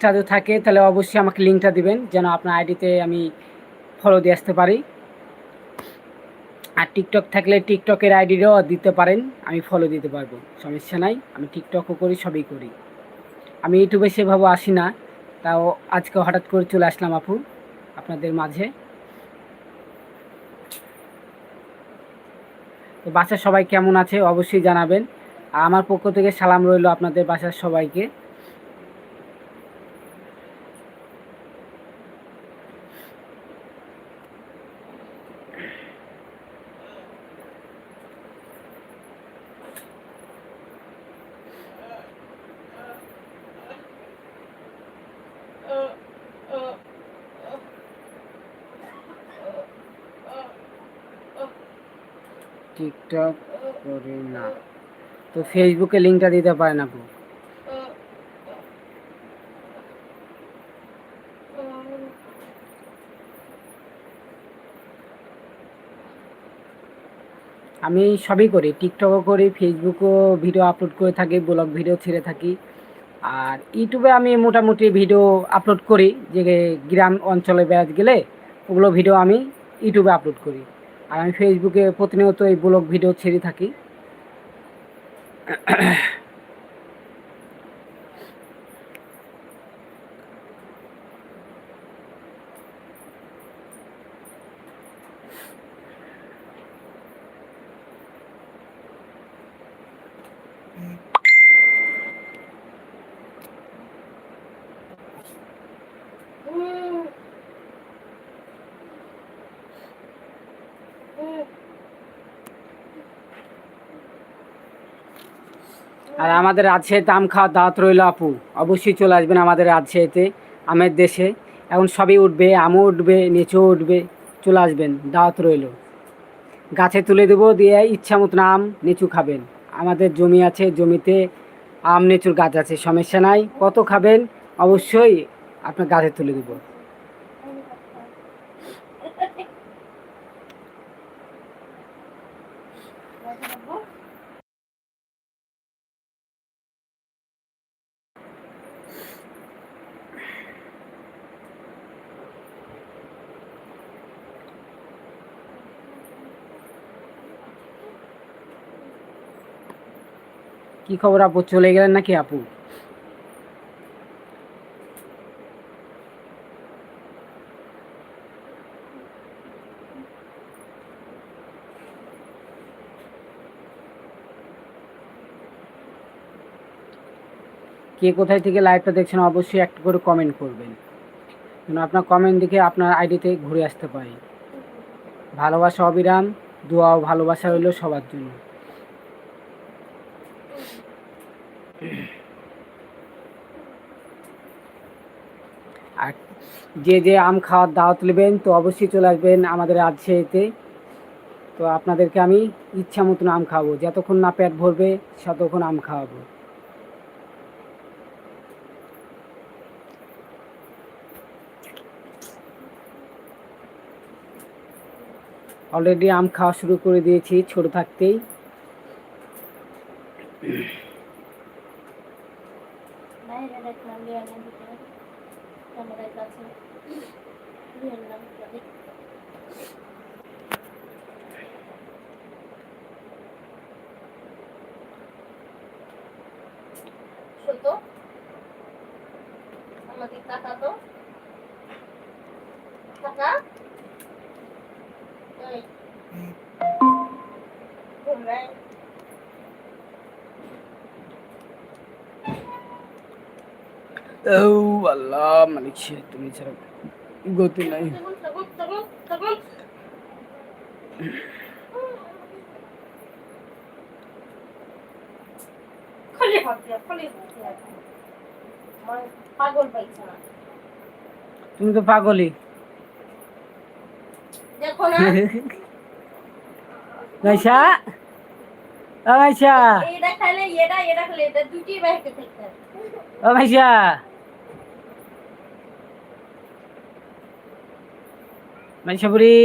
পেজটা যদি থাকে তাহলে অবশ্যই আমাকে লিঙ্কটা দিবেন, যেন আপনার আইডিতে আমি ফলো দিয়ে আসতে পারি। আর টিকটক থাকলে টিকটকের আইডিটাও দিতে পারেন, আমি ফলো দিতে পারবো, সমস্যা নাই। আমি টিকটকও করি, সবই করি। আমি ইউটিউবে সেভাবে আসি না, তাও আজকে হঠাৎ করে চলে আসলাম আপু আপনাদের মাঝে। তো বাসার সবাই কেমন আছে অবশ্যই জানাবেন। আর আমার পক্ষ থেকে সালাম রইল আপনাদের বাসার সবাইকে। টিকটক করি না, তো ফেসবুকে লিঙ্কটা দিতে পারেন আপু। আমি সবই করি, টিকটকও করি, ফেসবুকও ভিডিও আপলোড করে থাকি, ব্লগ ভিডিও ছেড়ে থাকি। আর ইউটিউবে আমি মোটামুটি ভিডিও আপলোড করি, যে গ্রাম অঞ্চলে বেড়াতে গেলে ওগুলো ভিডিও আমি ইউটিউবে আপলোড করি। আর আমি ফেসবুকে প্রতিনিয়ত এই ব্লগ ভিডিও ছেড়ে থাকি। আর আমাদের রাজশাহীতে আম খাওয়ার দাওয়াত রইল আপু, অবশ্যই চলে আসবেন আমাদের রাজশাহীতে, আমের দেশে। এখন সবই উঠবে, আমও উঠবে, লিচুও উঠবে, চলে আসবেন, দাওয়াত রইল। গাছে তুলে দেবো, দিয়ে ইচ্ছা মতন আম লিচু খাবেন। আমাদের জমি আছে, জমিতে আম লিচুর গাছ আছে, সমস্যা নাই, কত খাবেন অবশ্যই আপনার গাছে তুলে দেবো। কি খবর আপু, চলে গেলেন নাকি আপু? কে কোথায় থেকে লাইভটা দেখছেন অবশ্যই একটা করে কমেন্ট করবেন, যেন আপনার কমেন্ট দেখে আপনার আইডিতে ঘুরে আসতে পারি। ভালোবাসা অবিরাম, দোয়া ও ভালোবাসা রইল সবার জন্য। আর যে যে আম খাওয়ার দাওয়াত নেবেন তো অবশ্যই চলে আসবেন আমাদের রাজশাহীতে। তো আপনাদেরকে আমি ইচ্ছা মতন আম খাওয়াবো, যতক্ষণ না পেট ভরবে ততক্ষণ আম খাওয়াবো। অলরেডি আম খাওয়া শুরু করে দিয়েছি ছোট থাকতেই। ও আল্লাহ, মালিক সে, তুমি ছাড়া গতি নাই। তুমি তো পাগলি। গাইসা, ও গাইসা, ও গাইসা, গাইসা বুড়ি।